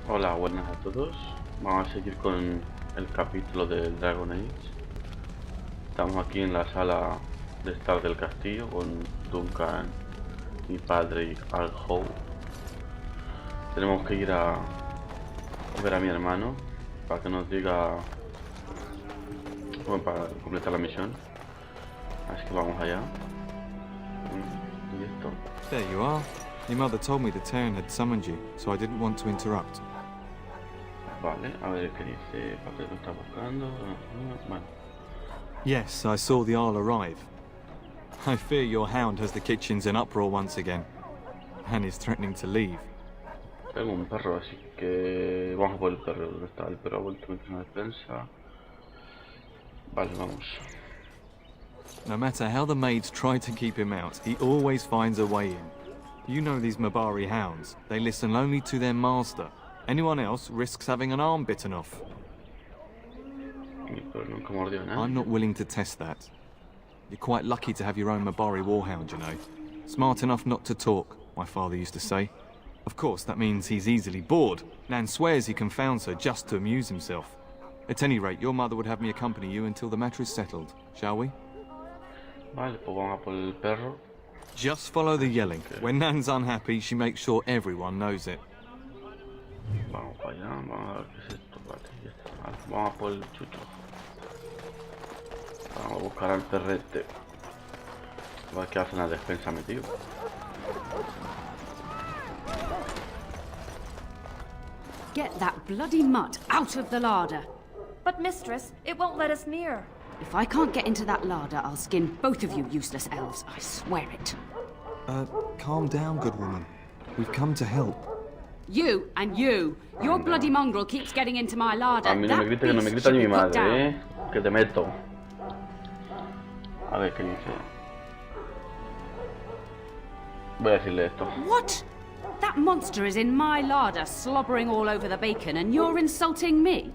Hola, buenas a todos. Vamos a seguir con el capítulo del Dragon Age. Estamos aquí en la sala de estar del castillo con Duncan, mi padre y Al Howe. Tenemos que ir a ver a mi hermano para que nos diga, bueno, para completar la misión. Así que vamos allá. ¿Y esto? There you are. Your mother told me the Terran had summoned you, so I didn't want to interrupt. Vale, a ver qué dice, para qué lo está buscando. Bueno. Yes, I saw the Arl arrive. I fear your hound has the kitchens in uproar once again, and is threatening to leave. Tengo un perro, así que vamos por el perro. ¿Dónde está? El perro ha vuelto a meter una defensa. Vale, vamos. No matter how the maids try to keep him out, he always finds a way in. You know these Mabari hounds. They listen only to their master. Anyone else risks having an arm bitten off. Pero nunca mordió a nadie. I'm not willing to test that. You're quite lucky to have your own Mabari warhound, you know. Smart enough not to talk, my father used to say. Of course, that means he's easily bored. Nan swears he confounds her just to amuse himself. At any rate, your mother would have me accompany you until the matter is settled, shall we? Vale, pues vamos a por el perro. Just follow the yelling. When Nan's unhappy, she makes sure everyone knows it. Vamos para allá, vamos a ver qué es esto. Vale, ya está. Vale, vamos a por el chucho. Vamos a buscar al perrete. A ver qué hace en la despensa metido. Get that bloody mutt out of the larder. But mistress, it won't let us near. If I can't get into that larder, I'll skin both of you useless elves, I swear it. Calm down, good woman. We've come to help. You and you. Your bloody mongrel keeps getting into my larder. A mí no me grita, que no me grita ni mi madre, que te meto. A ver qué dice. Voy a decirle esto. What? That monster is in my larder, slobbering all over the bacon, and you're insulting me?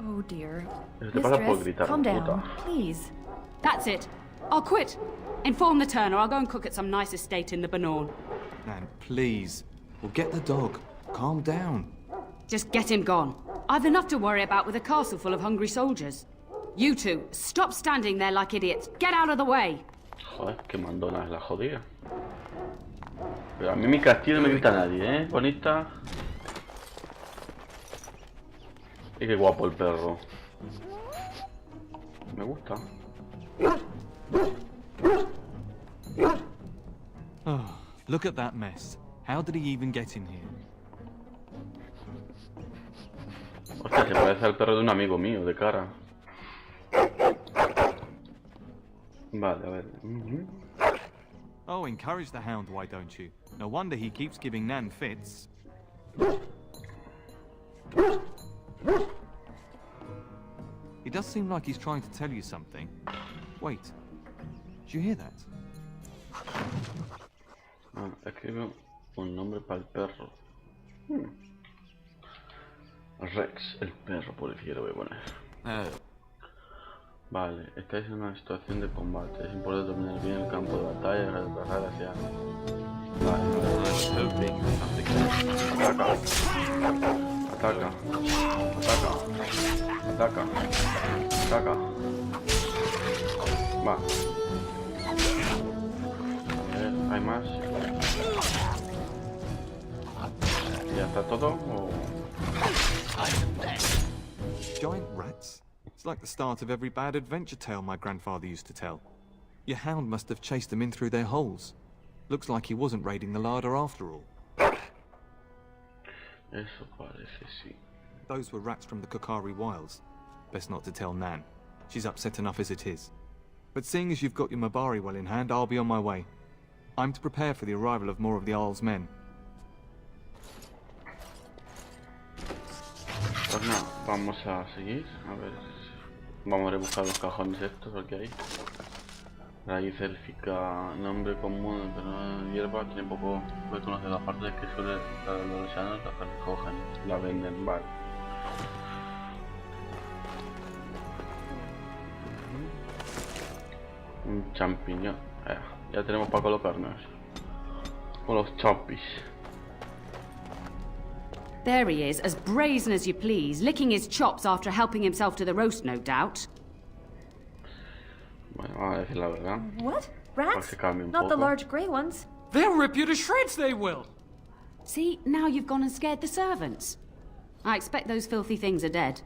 Oh dear. Eso te pasa por Mistress, gritar, calm down, puta. please. That's it. I'll quit. Inform the Turner. I'll go and cook at some nice estate in the Banorn. Nan, please. We'll get the dog. Calm down. Just get him gone. I've enough to worry about with a castle full of hungry soldiers. You two, stop standing there like idiots. Get out of the way. Joder, que mandona es la jodida. Pero a mí mi castillo no me grita nadie, bonita. Y qué guapo el perro. Me gusta. Oh, look at that mess. How did he even get in here? Hostia, se parece al perro de un amigo mío, de cara. Vale, a ver. Oh, encourage the hound, why don't you? No wonder he keeps giving Nan fits. It does seem like he's trying to tell you something. Wait, did you hear that? Ah, escribe un nombre para el perro. Rex, el perro policía lo voy a poner. Vale, estáis en una situación de combate. Es importante dominar bien el campo de batalla, retrasar hacia... Vale, ataca. Ataca. Ataca. Ataca. Ataca. Va. A ver, ¿hay más? ¿Ya está todo? ¿O...? Giant rats? It's like the start of every bad adventure tale my grandfather used to tell. Your hound must have chased them in through their holes. Looks like he wasn't raiding the larder after all. Eso parece, sí. Those were rats from the Kokari Wilds. Best not to tell Nan. She's upset enough as it is. But seeing as you've got your Mabari well in hand, I'll be on my way. I'm to prepare for the arrival of more of the Arl's men. Pues nada, vamos a seguir. A ver, vamos a rebuscar los cajones estos, lo que hay. Raíz élfica, nombre común, pero no hierba, tiene poco reconocido. Aparte de que suele dar a los llanos, la recogen, la venden, vale. Un champiñón, ya tenemos para colocarnos. Con los champis. There he is, as brazen as you please, licking his chops after helping himself to the roast, no doubt. Bueno, vamos a decir la verdad. What? Para Rats? que calme un Not the poco. large grey ones. They'll rip you to shreds, they will! See, now you've gone and scared the servants. I expect those filthy things are dead.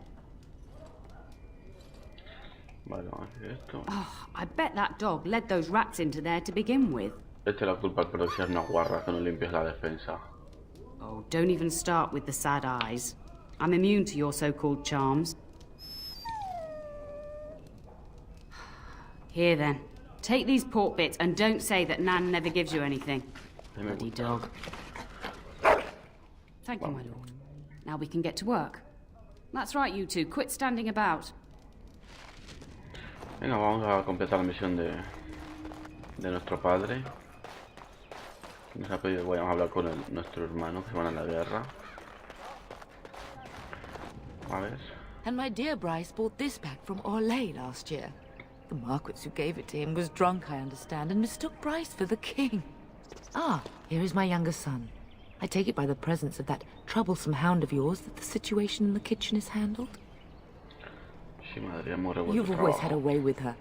Vale, vamos a hacer esto. Oh, I bet that dog led those rats into there to begin with. Echa la culpa al perro que seas una guarra, que no limpies la despensa. Oh, don't even start with the sad eyes. I'm immune to your so-called charms. Here then, take these pork bits and don't say that Nan never gives you anything. Bloody dog. Thank you, my lord. Now we can get to work. That's right, you two. Quit standing about. Venga, vamos a completar la misión de nuestro padre. Nos ha pedido que vayamos a hablar con nuestro hermano que van a la guerra. A ver. And my dear Bryce bought this back from Orlais last year. The Marquis who gave it to him was drunk, I understand, and mistook Bryce for the king. Ah, here is my younger son. I take it by the presence of that troublesome hound of yours that the situation in the kitchen is handled? Sí, madre, hemos revuelto You've always trabajo. had a way with her.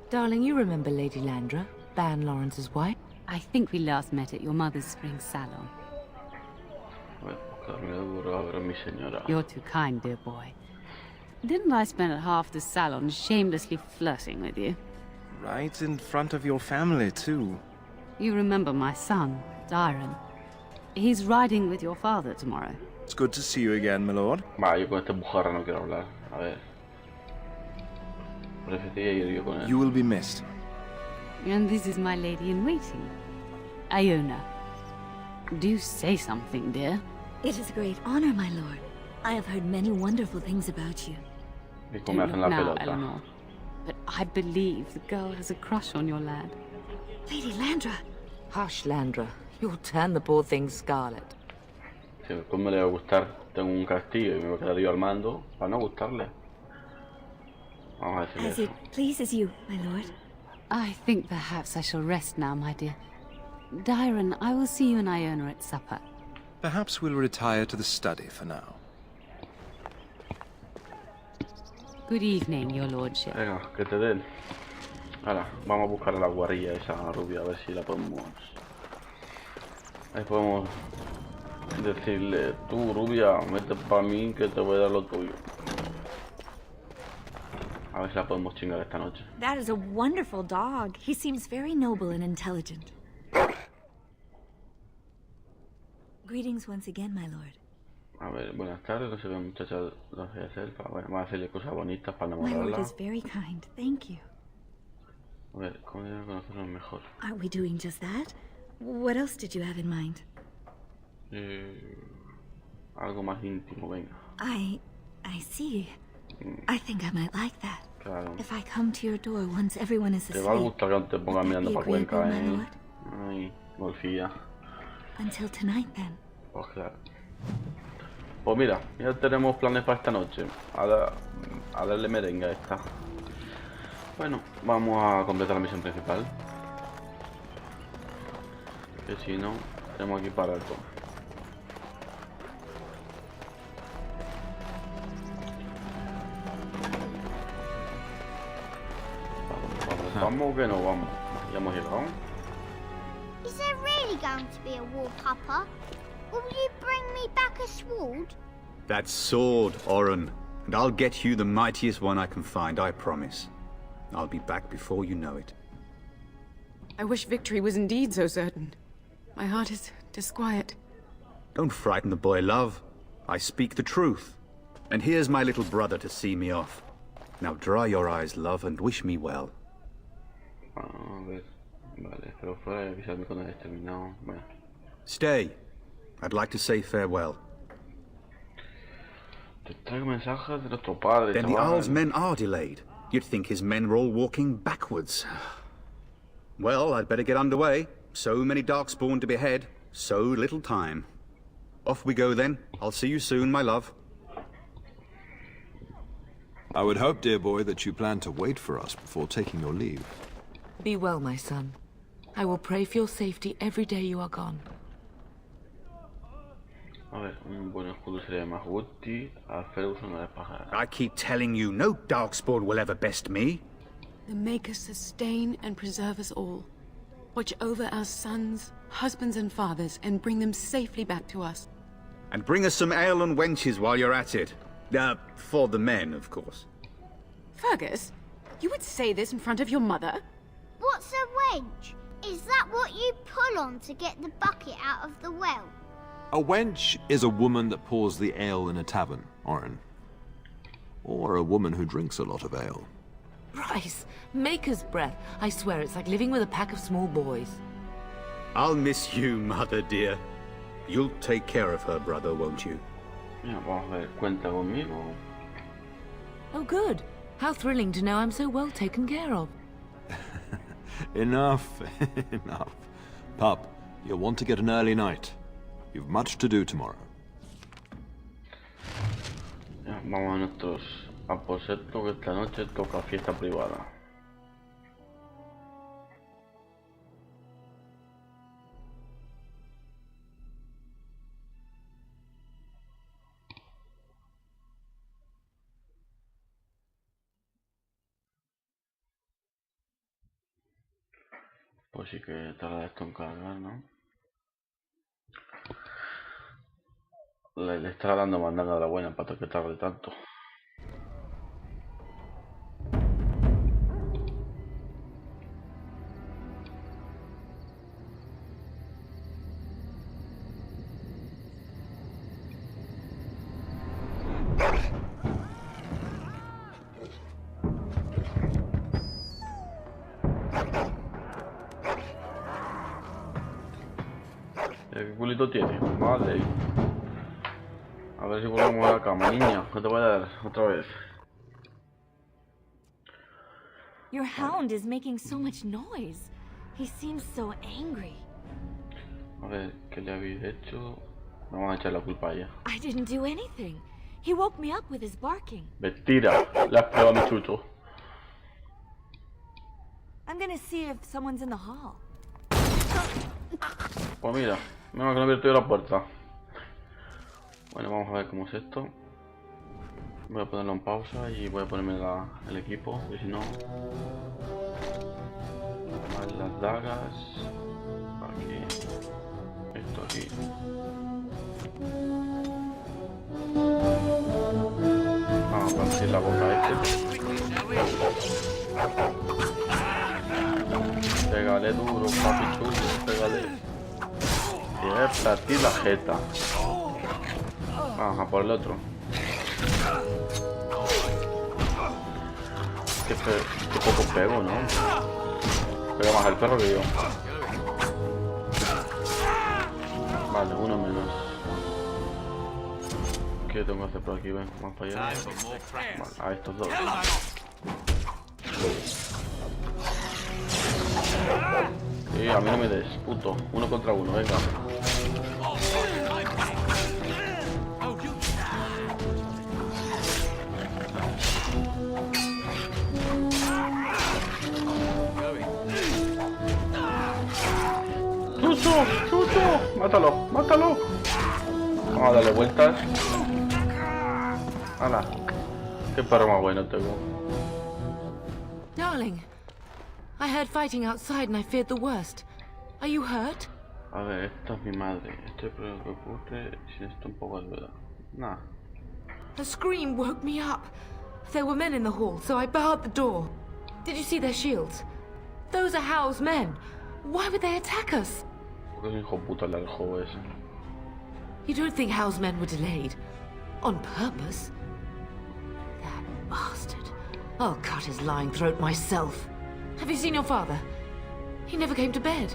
Darling, you remember Lady Landra, Ban Lawrence's wife? I think we last met at your mother's spring salon. A ver, buscarme duro, a ver, mi señora. You're too kind, dear boy. Didn't I spend half the salon shamelessly flirting with you? Right in front of your family, too. You remember my son, Dyron. He's riding with your father tomorrow. It's good to see you again, my lord. Va, yo con este bujarra no quiero hablar. A ver. Preferiría ir yo con él. You will be missed. And this is my lady-in-waiting, Iona. Do say something, dear. It is a great honor, my lord. I have heard many wonderful things about you. Y como me Don't hacen look la now, pelota. Eleanor. But I believe the girl has a crush on your lad. Lady Landra, Hush, Landra. You'll turn the poor thing scarlet. Si después me le va a gustar, tengo un castillo y me voy a quedar yo al mando, para no gustarle. Vamos a decirle as eso. it pleases you, my lord. I think perhaps I shall rest now, my dear. Dyron, I will see you and Iona at supper. Perhaps we'll retire to the study for now. Good evening, your lordship. Venga, que te den. Ahora, vamos a buscar a la guarrilla esa rubia, a ver si la podemos... Ahí podemos decirle, tú rubia, vete para mí que te voy a dar lo tuyo. A ver si la podemos chingar esta noche. That is a wonderful dog. He seems very noble and intelligent. Greetings once again, my lord. A ver, buenas tardes, no sé qué muchacha nos voy a hacer. Bueno, vamos a hacerle cosas bonitas para My lord enamorarla. is very kind. Thank you. A ver, ¿cómo debemos conocernos mejor? Aren't we doing just that? What else did you have in mind? Algo más íntimo, venga. I see. I think I might like that. Claro. If I come to your door once everyone is Te va a asleep. gustar que te pongas Would that mirando be para agreeable, Cuenca, my lord? Ay, golfía. Until tonight, then. Pues claro. Pues mira, ya tenemos planes para esta noche. A darle merengue a esta. Bueno, vamos a completar la misión principal. Que si no, tenemos aquí para algo. Vamos que no vamos. Ya hemos llegado. Is there really going to be a war, Papa? Will you bring me back a sword? That sword, Oren, and I'll get you the mightiest one I can find, I promise. I'll be back before you know it. I wish victory was indeed so certain. My heart is disquiet. Don't frighten the boy, love. I speak the truth. And here's my little brother to see me off. Now dry your eyes, love, and wish me well. A ver. Vale, pero fuera de avisarme cuando hayas terminado. Bueno. Stay. I'd like to say farewell. Te traigo mensajes de nuestro padre, Then the chaval. Earl's men are delayed. You'd think his men were all walking backwards. Well, I'd better get underway. So many darkspawn to behead, so little time. Off we go then. I'll see you soon, my love. I would hope, dear boy, that you plan to wait for us before taking your leave. Be well, my son. I will pray for your safety every day you are gone. A ver, un buen escudo sería más útil. A Ferguson no le pasa. I keep telling you, no darkspawn will ever best me. The Maker sustain and preserve us all. Watch over our sons, husbands and fathers, and bring them safely back to us. And bring us some ale and wenches while you're at it. For the men, of course. Fergus, you would say this in front of your mother? What's a wench? Is that what you pull on to get the bucket out of the well? A wench is a woman that pours the ale in a tavern, Oren. Or a woman who drinks a lot of ale. Bryce, Maker's breath. I swear it's like living with a pack of small boys. I'll miss you, mother dear. You'll take care of her brother, won't you? Mira, vamos a ver, cuenta conmigo. Oh, good. How thrilling to know I'm so well taken care of. Enough, enough. Pup, you'll want to get an early night. You've much to do tomorrow. Ya, vamos a nuestros aposentos, que esta noche toca fiesta privada. Pues sí que tarda esto en cargar, ¿no? Le estará dando mandanga de la buena para que tarde tanto. ¿Qué culito tiene? Vale. A ver si volvemos a la cama, niña. ¿Qué te voy a dar otra vez? Your hound is making so much noise. He seems so angry. A ver, ¿qué le habéis hecho? Vamos a echar la culpa a ella. I didn't do anything. He woke me up with his barking. Mentira, le has pegado a mi chucho. I'm gonna see if someone's in the hall. Pues mira, menos que no he abierto yo la puerta. Bueno, vamos a ver cómo es esto. Voy a ponerlo en pausa y voy a ponerme el equipo, que si no... Vale, las dagas... Aquí... Esto aquí... Vamos a partir la boca a este. Pégale duro, papi chulo, pégale. Y es partir la jeta. Vamos a por el otro. Qué poco pego, ¿no? Pega más el perro que yo. Vale, uno menos. ¿Qué tengo que hacer por aquí? Ven, vamos para allá. Vale, a estos dos. Sí, a mí no me des, puto. Uno contra uno, venga. ¡Chucho! ¡Chucho! ¡Mátalo! ¡Mátalo! Vamos a darle vueltas. ¡Hala! ¡Qué perro más bueno tengo! Darling, I heard fighting outside and I feared the worst. Are you hurt? A ver, esta es mi madre. Esto es lo que ocurre si esto un poco de verdad. Nah. A scream woke me up. There were men in the hall, so I barred the door. Did you see their shields? Those are Howe's men. Why would they attack us? Porque es un hijo puta el juego ese. You don't think Howe's men were delayed? On purpose? That bastard. I'll cut his lying throat myself. Have you seen your father? He never came to bed.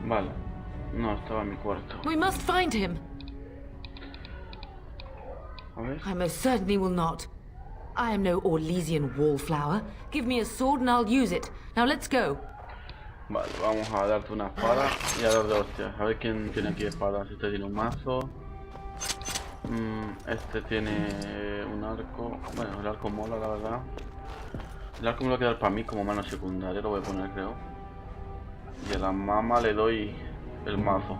Vale. No, estaba en mi cuarto. We must find him. A ver. I most certainly will not. I am no Orlesian wallflower. Give me a sword and I'll use it. Now let's go. Vale, vamos a darte una espada y a dar de hostias. A ver quién tiene aquí espadas. Este tiene un mazo. Este tiene un arco. Bueno, el arco mola, la verdad. El arco me lo va a quedar para mí como mano secundaria. Lo voy a poner, creo. Y a la mama le doy el mazo.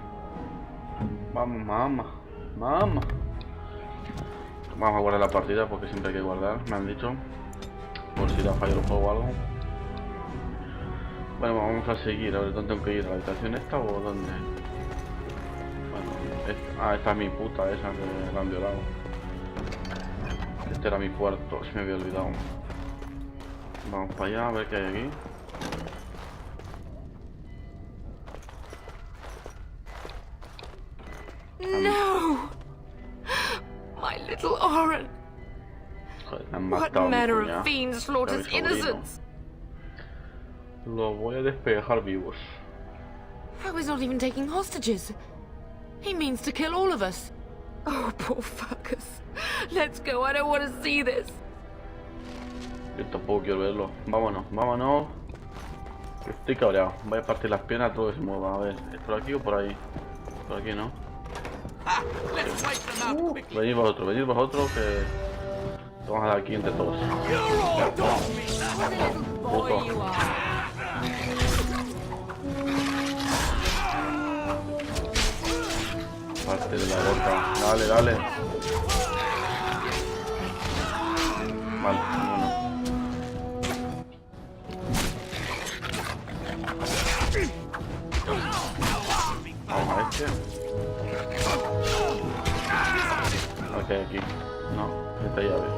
Vamos, mamá. Mamá. Vamos a guardar la partida porque siempre hay que guardar, me han dicho. Por si la falla el juego o algo. Bueno, vamos a seguir. A ver, ¿dónde tengo que ir? ¿A la habitación esta o dónde? Bueno, esta es mi puta, esa que la han violado. Este era mi cuarto, se me había olvidado. Vamos para allá a ver qué hay aquí. No! My little Oren! What manner of fiend slaughters innocents? Los voy a despejar vivos. How is not even taking hostages? He means to kill all of us. Oh, poor fuckers. Let's go, I don't want to see this. Yo tampoco quiero verlo. Vámonos, vámonos. Estoy cabreado. Voy a partir las piernas a todo que se mueva. A ver, ¿es por aquí o por ahí? Por aquí, ¿no? Venid vosotros que vamos a dar aquí entre todos. Puto. Parte de la boca. Dale, dale. Vale, bueno. Vamos a este. Ok, aquí. No, esta llave.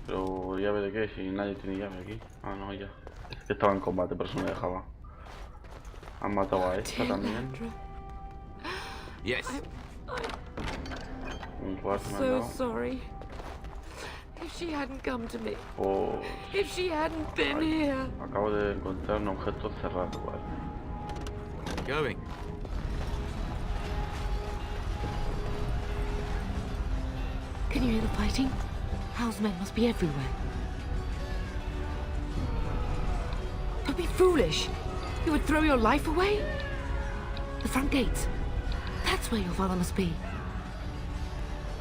Pero llave de qué, si nadie tiene llave aquí. Ah, no, ya. Es que estaba en combate, por eso me dejaba. Han matado a esta también. Yes. Un cuarto me han So dado. sorry. If she hadn't come to me. Oh, If she hadn't been here. acabo de encontrar un objeto cerrado, vale. Going. Can you hear the fighting? Hal's men must be everywhere. Don't be foolish. You would throw your life away? The front gates. That's where your father must be.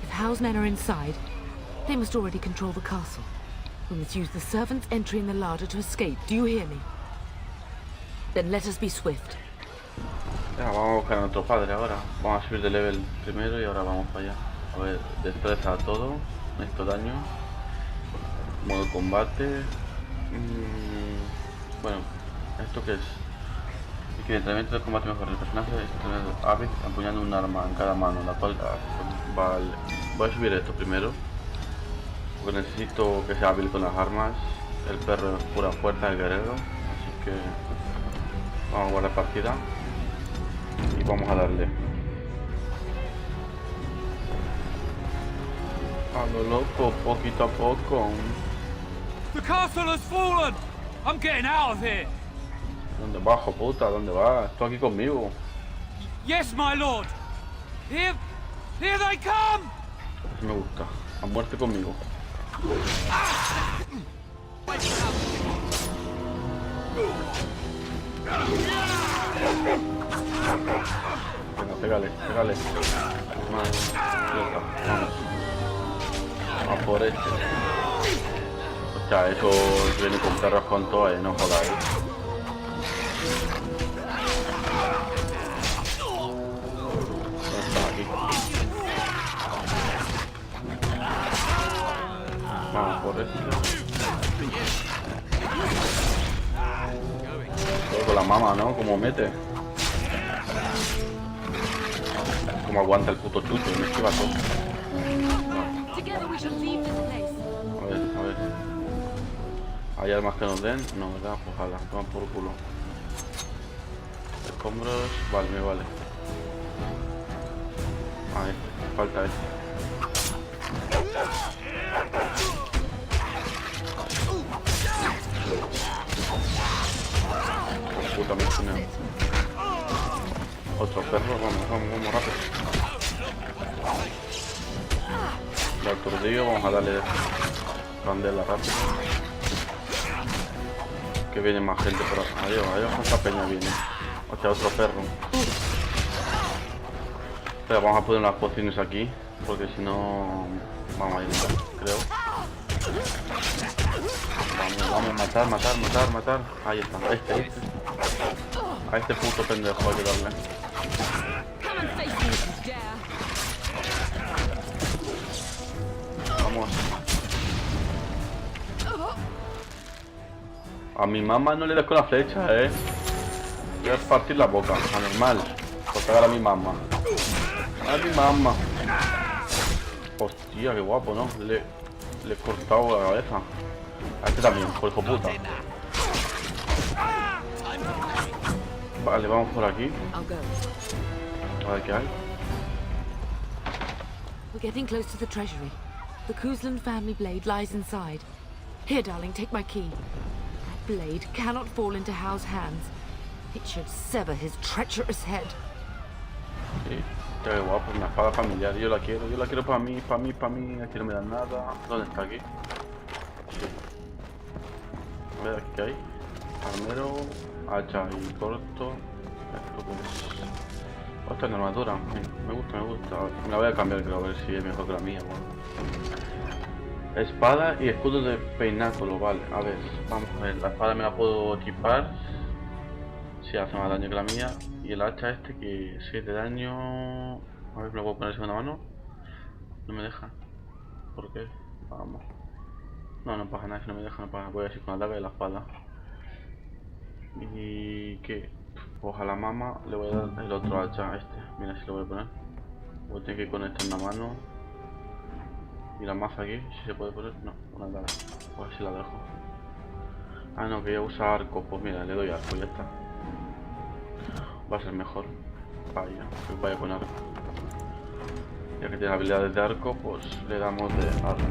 If Hal's men are inside, they must already control the castle. We must use the servants' entry in the larder to escape. Do you hear me? Then let us be swift. Ya, vamos a buscar a nuestro padre ahora. Vamos a subir de level primero y ahora vamos para allá. A ver, destreza todo. Esto daño. Modo combate. Bueno, ¿esto qué es? Y que el entrenamiento de combate mejor. El personaje es tener hábil empuñando un arma en cada mano, la cual vale. Voy a subir esto primero. Porque necesito que sea hábil con las armas. El perro es pura fuerza del guerrero. Así que vamos a guardar partida. Y vamos a darle. A lo loco, poquito a poco. The castle has fallen! I'm getting out of here! ¿Dónde bajo, puta? ¿Dónde vas? Estoy aquí conmigo. Yes, my lord! Here they come! Así me gusta. A muerte conmigo. Venga, pégale, pégale. Más. Vamos. Vamos por este. Hostia, eso viene con perros con todo, no jodáis. Aquí. Vamos por este. Todo con la mama, ¿no? Como mete. Como aguanta el puto chucho, me esquiva todo. A ver. ¿Hay armas que nos den? No, ¿verdad? Pues ojalá, toman por culo. Escombros, vale, me vale. Ahí, falta este. Puta, me he otro perro, vamos rápido. Le aturdillo, vamos a darle candela rápido. Que viene más gente por acá. Adiós, esta peña viene. O sea, otro perro. Pero vamos a poner las pociones aquí, porque si no vamos a ir, creo. Vamos, matar. Ahí está, este. A este puto pendejo hay que darle. A mi mamá no le des con la flecha, voy a partir la boca, anormal. Por pegar a mi mamá. A mi mamá. Hostia, qué guapo, ¿no? Le he cortado la cabeza. A este también, por hijo puta. Vale, vamos por aquí. A ver qué hay. We're getting close to the treasury. The Kuzlan family blade lies inside. Here, darling, take my key. That blade cannot fall into Hao's hands. It should sever his treacherous head. Sí, qué guapo, una espada familiar. Yo la quiero para mí. Aquí no me dan nada. ¿Dónde está aquí? Sí. A ver, aquí qué hay. Armero, hacha y corto. Esto pues... Esta es la armadura. Me gusta. Me la voy a cambiar, creo, a ver si es mejor que la mía. Bueno. Espada y escudo de peináculo, vale. A ver, vamos a ver. La espada me la puedo equipar. Si hace más daño que la mía. Y el hacha este que 7 daño. A ver, ¿me lo puedo poner en segunda mano? No me deja. ¿Por qué? Vamos. No pasa nada, si no me deja, no pasa. Voy a ir con la daga y la espada. ¿Y qué? Pues a la mama le voy a dar el otro hacha a este. Mira, si lo voy a poner. Voy a tener que ir con este en la mano. Y la maza aquí, si se puede poner. No, una daga. Pues así la dejo. Ah, no, quería usar arco. Pues mira, le doy arco y ya está. Va a ser mejor. Vaya con arco. Ya que tiene habilidades de arco, pues le damos de arco.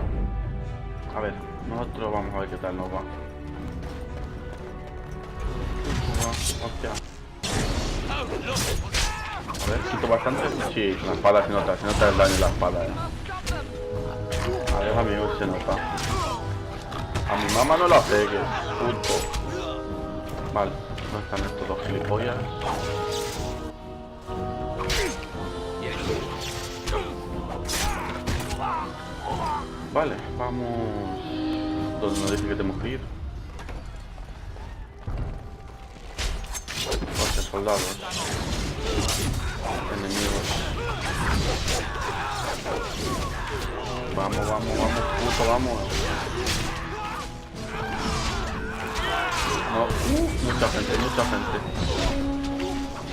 A ver, nosotros vamos a ver qué tal nos va. Hostia. A ver, quito bastante. Sí, la espada se nota el daño de la espada, A ver, amigos, se nota. A mi mamá no la pegues, puto. Vale, ¿dónde están estos dos gilipollas? Vale, vamos... ¿Dónde nos dice que tenemos que ir? Soldados enemigos. Vamos, puto, vamos. No, mucha gente.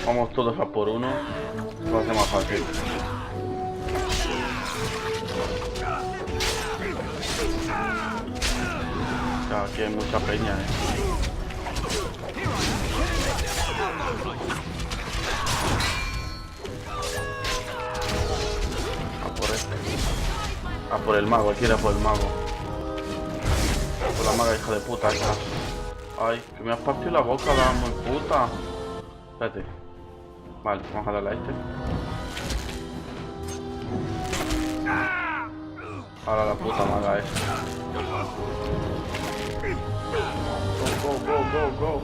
Vamos todos a por uno. Lo hace más fácil. Aquí hay mucha peña, A por el mago, aquí era por el mago. Por la maga, hija de puta esta. Ay, que me has partido la boca, la muy puta. Espérate. Vale, vamos a darle a este. Ahora la puta maga esta. Go.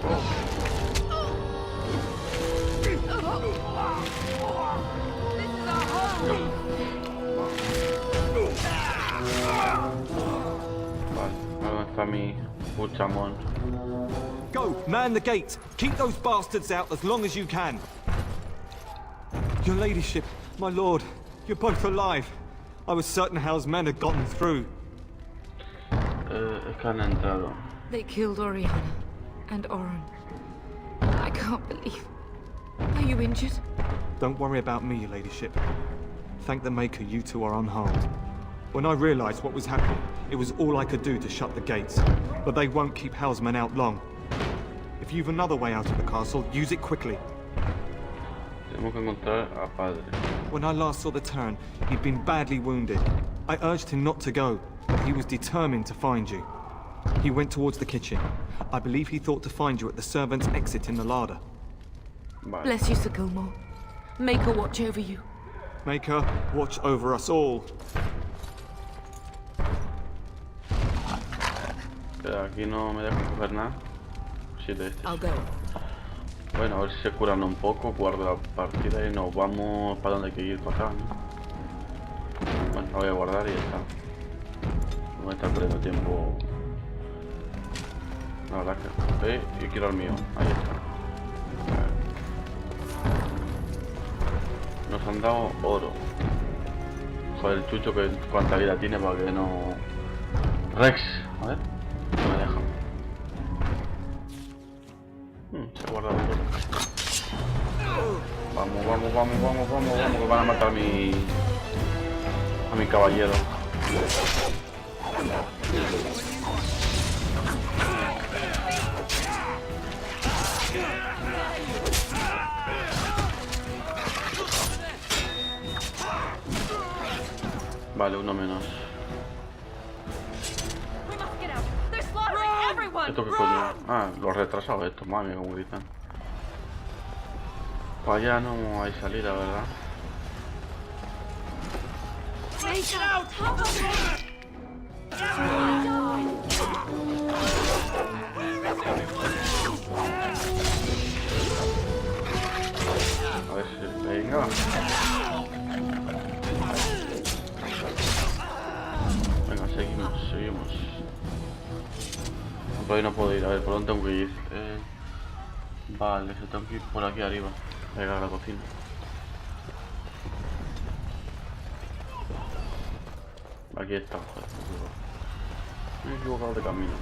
Vale, ahora está mi puchamón. Go, man the gates. Keep those bastards out as long as you can. Your ladyship, my lord, you're both alive. I was certain Hal's men had gotten through. Es que han entrado. They killed Oriana and Oren. I can't believe. Are you injured? Don't worry about me, your ladyship. Thank the Maker you two are unharmed. When I realized what was happening, it was all I could do to shut the gates. But they won't keep Hal's men out long. If you've another way out of the castle, use it quickly. Tenemos que encontrar a padre. When I last saw the Terran, he'd been badly wounded. I urged him not to go, but he was determined to find you. He went towards the kitchen. I believe he thought to find you at the servants' exit in the larder. Vale. Bless you, Sir Gilmore. Maker watch over you. Maker, watch over us all. Pero aquí no me dejan coger nada. 7 de estos. I'll go. Bueno, a ver si se curan un poco, guardo la partida y nos vamos para donde hay que ir para acá, ¿no? Bueno, la voy a guardar y ya está. No voy a estar perdiendo tiempo. La verdad que... y quiero el mío. Ahí está. Nos han dado oro. Joder, el chucho que cuánta vida tiene para que no... Rex, a ver. No me dejan. vamos, vamos, vamos, vamos, vamos, que van a matar a mi caballero. Vale, uno menos. ¿Esto qué coño? Ah, los retrasados estos, madre mía, como gritan. Para allá no hay salida, ¿verdad? A ver si... Venga. Venga, seguimos. Todavía no puedo ir, a ver, ¿por dónde tengo que ir? Vale, se tengo que ir por aquí arriba. Llegar a la cocina. Aquí está, joder. Me he equivocado de camino.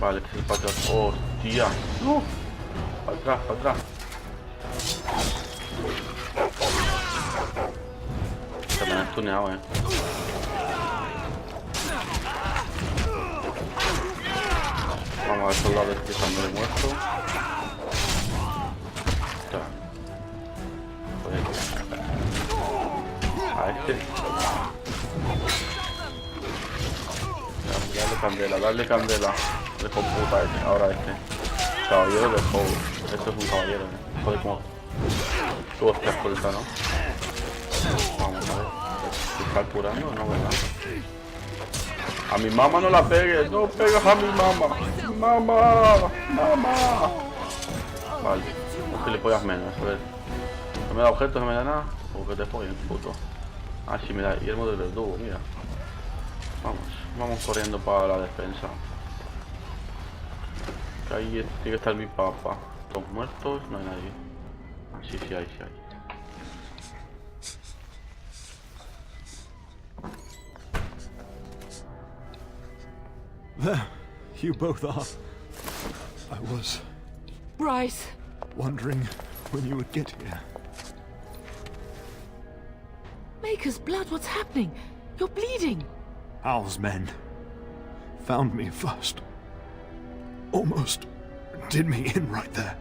Vale, este es el patio. ¡Hostia! ¡No! Para atrás, para atrás. Se me han estuneado, Vamos a ver soldados que están de muerto. A este. Darle candela. De computa este. Ahora este. Caballero de fuego. Esto es un caballero, Joder, como... Tú hostias colta, ¿no? Vamos a ver. ¿Se está curando o no, verdad? A mi mamá no la pegues, no pegas a mi mamá. Mamá. Vale, un gilipollas menos, a ver. No me da objetos, no me da nada. O que te follen, puto. Ah, sí me da hiermo del verdugo, mira. Vamos corriendo para la defensa. Que ahí tiene que estar mi papá. Todos muertos, no hay nadie. Ah, sí hay. There, you both are. I was... Bryce! Wondering when you would get here. Maker's blood, what's happening? You're bleeding! Hal's men found me first. Almost did me in right there.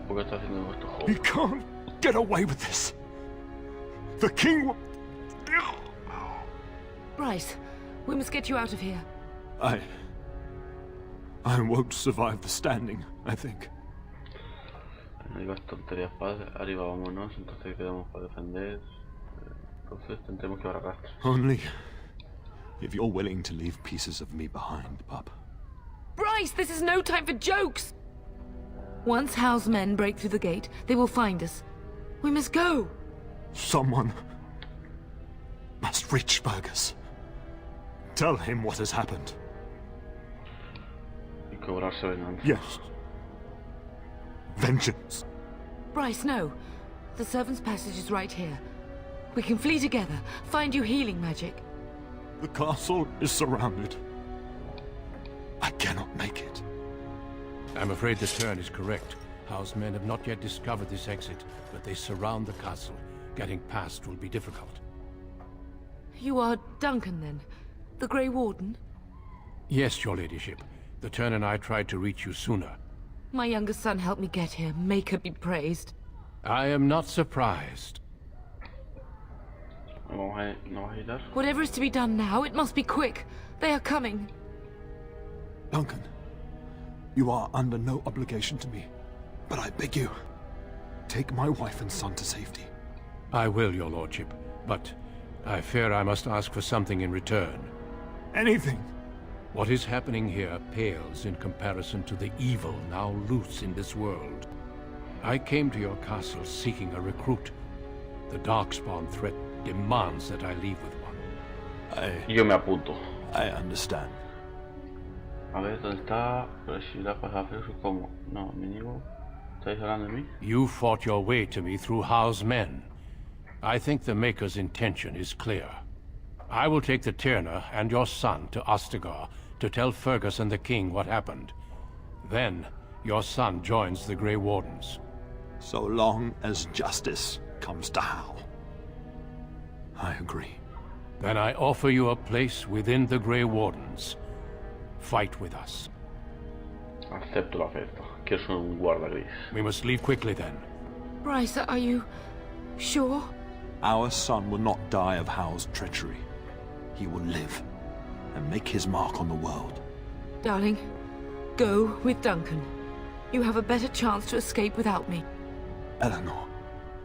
¿Por qué está haciendo esto? You can't get away with this. The king will... Bryce, we must get you out of here. I won't survive the standing, I think. No digas tonterías, padre. Arriba vámonos, entonces quedamos para defender. Entonces tendremos que llevar arrastres. Only if you're willing to leave pieces of me behind, pup. Bryce, this is no time for jokes! Once Hal's men break through the gate, they will find us. We must go! Someone must reach Fergus. Tell him what has happened. Y cobrarse venganza. Yes. Vengeance. Bryce, no. The servant's passage is right here. We can flee together, find you healing magic. The castle is surrounded. I cannot make it. I'm afraid the turn is correct. House men have not yet discovered this exit, but they surround the castle. Getting past will be difficult. You are Duncan, then? The Grey Warden? Yes, your ladyship. The turn and I tried to reach you sooner. My younger son helped me get here. Maker be praised. I am not surprised. Whatever is to be done now, it must be quick. They are coming. Duncan, you are under no obligation to me, but I beg you, take my wife and son to safety. I will, your lordship, but I fear I must ask for something in return. Anything. What is happening here pales in comparison to the evil now loose in this world. I came to your castle seeking a recruit. The Darkspawn threat demands that I leave with one. Yo me apunto. I understand. A ver, ¿dónde está? Pero si la pasada feo, ¿cómo? No, me niego. ¿Estáis hablando de mí? You fought your way to me through Hal's men. I think the Maker's intention is clear. I will take the Tyrna and your son to Ostagar to tell Fergus and the king what happened. Then, your son joins the Grey Wardens. So long as justice comes to Hal. I agree. Then I offer you a place within the Grey Wardens. Fight with us. Acepto la oferta. Quiero ser un guarda gris. We must leave quickly then. Bryce, are you sure? Our son will not die of Hal's treachery. He will live and make his mark on the world. Darling, go with Duncan. You have a better chance to escape without me. Eleanor.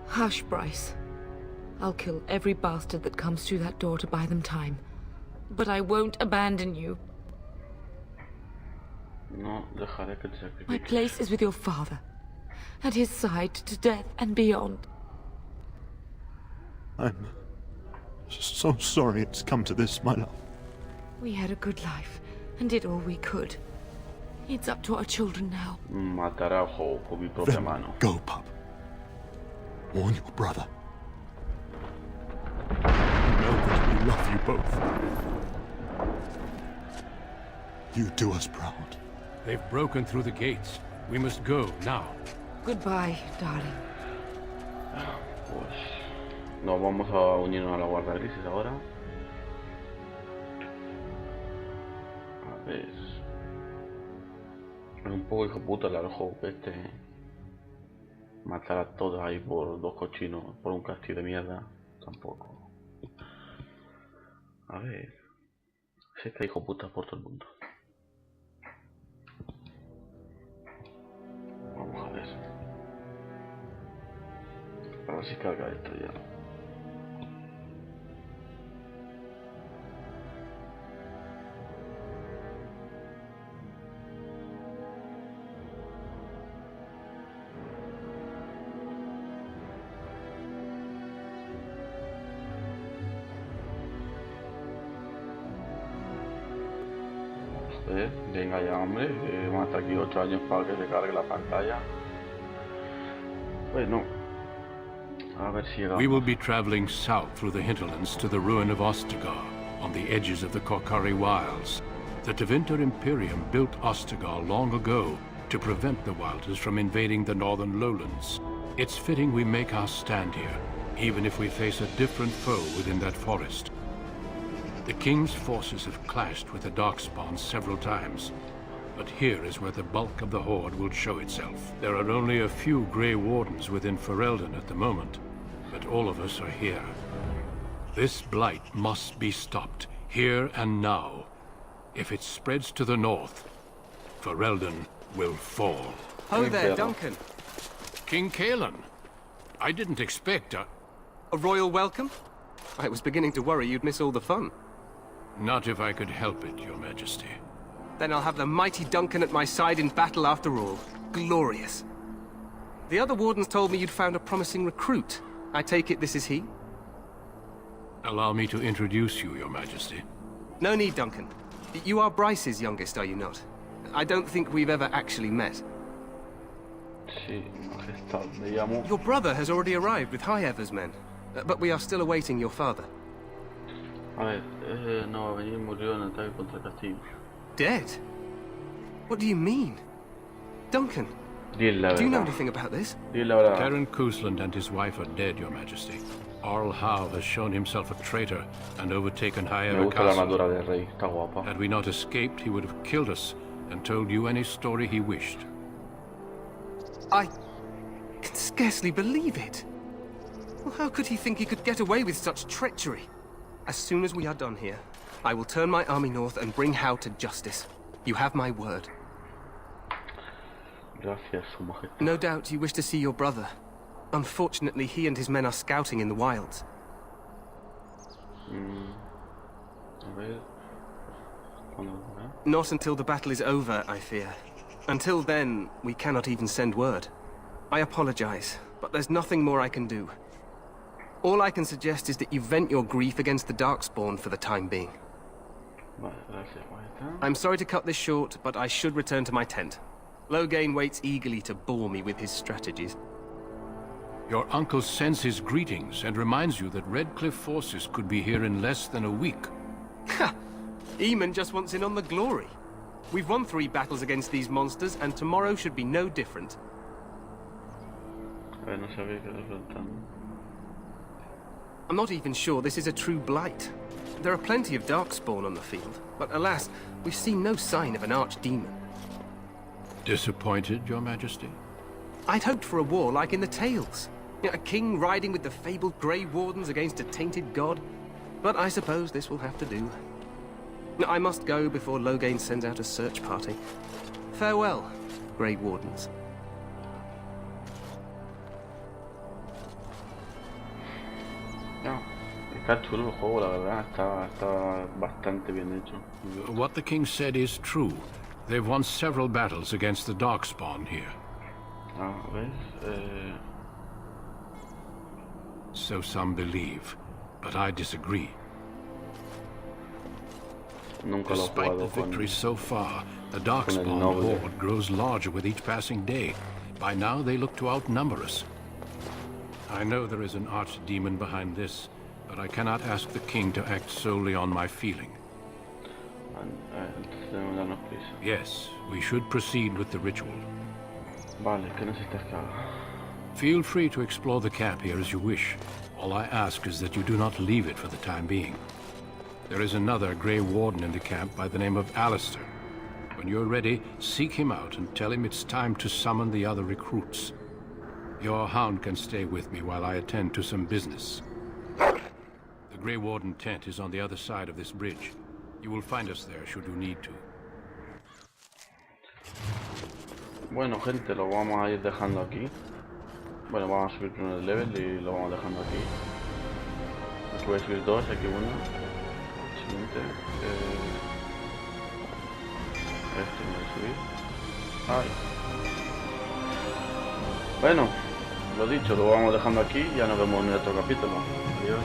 Hush, Bryce. I'll kill every bastard that comes through that door to buy them time. But I won't abandon you. No dejaré que te My sacrifiques. place is with your father. At his side to death and beyond. I'm so sorry it's come to this, my love. We had a good life and did all we could. It's up to our children now. Mataré al juego con mi propia mano. Go, pup. Warn your brother. Know that we love you both. You do us proud. They've broken through the gates. We must go now. Goodbye, darling. Pues nos vamos a unirnos a la guarda grises ahora. A ver. Es un poco hijo puta el juego este. Matar a todos ahí por dos cochinos, por un castillo de mierda. Tampoco. A ver. Si es que hay hijo puta por todo el mundo. Vamos a ver. A ver si carga esto ya. Venga ya, hombre, vamos hasta aquí 8 años para que se cargue la pantalla. Bueno, a ver si llegamos. We will be traveling south through the hinterlands to the ruin of Ostagar, on the edges of the Korkari Wilds. The Tevinter Imperium built Ostagar long ago to prevent the Wilders from invading the northern lowlands. It's fitting we make our stand here, even if we face a different foe within that forest. The King's forces have clashed with the Darkspawn several times, but here is where the bulk of the Horde will show itself. There are only a few Grey Wardens within Ferelden at the moment, but all of us are here. This blight must be stopped, here and now. If it spreads to the north, Ferelden will fall. Ho there, Duncan. King Kaelan. I didn't expect a royal welcome? I was beginning to worry you'd miss all the fun. Not if I could help it, Your Majesty. Then I'll have the mighty Duncan at my side in battle after all. Glorious. The other wardens told me you'd found a promising recruit. I take it this is he? Allow me to introduce you, Your Majesty. No need, Duncan. You are Bryce's youngest, are you not? I don't think we've ever actually met. Sí, Majestad, me llamo. Your brother has already arrived with High Ever's men, but we are still awaiting your father. A ver, no va a venir, murió en el ataque contra el castillo. Dead? What do you mean? Duncan, do you know anything about this? Karen Cousland and his wife are dead, Your Majesty. Arl Howe has shown himself a traitor and overtaken High Ever Castle. Had we not escaped, he would have killed us and told you any story he wished. I can scarcely believe it. Well, how could he think he could get away with such treachery? As soon as we are done here, I will turn my army north and bring Howe to justice. You have my word. Gracias, Su Majestad. No doubt you wish to see your brother. Unfortunately, he and his men are scouting in the wilds. Not until the battle is over, I fear. Until then, we cannot even send word. I apologize, but there's nothing more I can do. All I can suggest is that you vent your grief against the Darkspawn for the time being. I'm sorry to cut this short, but I should return to my tent. Loghain waits eagerly to bore me with his strategies. Your uncle sends his greetings and reminds you that Redcliffe forces could be here in less than a week. Ha! Eamon just wants in on the glory. We've won 3 battles against these monsters, and tomorrow should be no different. A ver, no sabía que los faltan. I'm not even sure this is a true blight. There are plenty of darkspawn on the field, but alas, we've seen no sign of an archdemon. Disappointed, Your Majesty? I'd hoped for a war like in the tales. A king riding with the fabled Grey Wardens against a tainted god. But I suppose this will have to do. I must go before Loghain sends out a search party. Farewell, Grey Wardens. No, está chulo el juego, la verdad. Está bastante bien hecho. What the king said is true. They've won several battles against the darkspawn here. Ah, ¿ves? So some believe, but I disagree. Nunca lo he Despite jugado the con... victories so far, the con el darkspawn noble. horde grows larger with each passing day. By now, they look to outnumber us. I know there is an archdemon behind this, but I cannot ask the king to act solely on my feeling. Entonces debemos darnos prisa. Yes, we should proceed with the ritual. Vale, ¿qué necesitas que haga? Feel free to explore the camp here as you wish. All I ask is that you do not leave it for the time being. There is another Grey Warden in the camp by the name of Alistair. When you're ready, seek him out and tell him it's time to summon the other recruits. Your hound can stay with me while I attend to some business. The Grey Warden tent is on the other side of this bridge. You will find us there should you need to. Bueno, gente, lo vamos a ir dejando aquí. Bueno, vamos a subir primero el level y lo vamos dejando aquí. Aquí voy a subir 2, aquí 1. Siguiente. Este me voy a subir. Ay. Bueno, lo dicho, lo vamos dejando aquí y ya nos vemos en otro capítulo. Adiós.